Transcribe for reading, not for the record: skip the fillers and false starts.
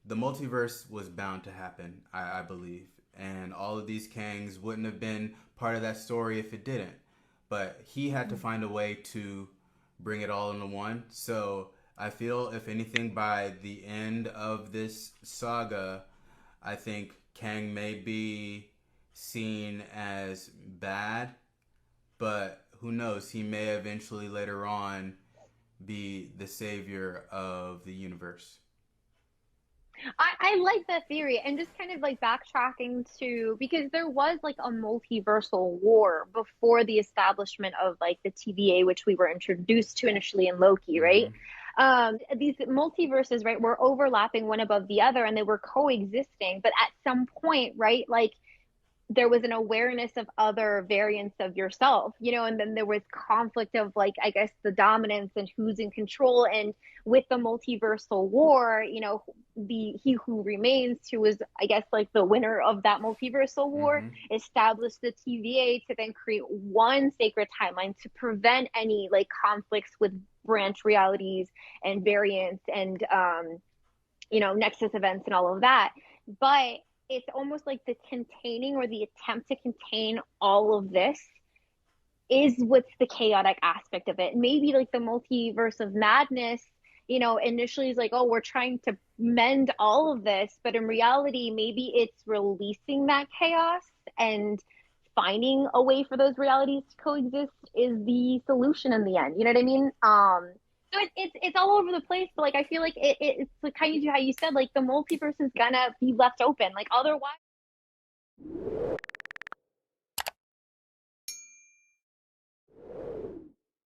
the multiverse was bound to happen, I believe. And all of these Kangs wouldn't have been part of that story if it didn't. But he had to find a way to bring it all into one. So I feel, if anything, by the end of this saga, I think Kang may be seen as bad, but who knows? He may eventually later on be the savior of the universe. I like that theory and just kind of like backtracking to because there was like a multiversal war before the establishment of like the TVA, which we were introduced to initially in Loki, right? Mm-hmm. These multiverses, right, were overlapping one above the other and they were coexisting, but at some point, right, like there was an awareness of other variants of yourself, and then there was conflict of like, I guess, the dominance and who's in control. And with the multiversal war, the He Who Remains, who was, I guess, like the winner of that multiversal war, Mm-hmm. established the TVA to then create one sacred timeline to prevent any like conflicts with branch realities and variants and nexus events and all of that. But it's almost like the containing or the attempt to contain all of this is what's the chaotic aspect of it. Maybe like the multiverse of madness, initially is like, oh, we're trying to mend all of this, but in reality, maybe it's releasing that chaos and finding a way for those realities to coexist is the solution in the end. You know what I mean? So it's all over the place, but like I feel like it's like kind of how you said, like the multiverse is gonna be left open. Like otherwise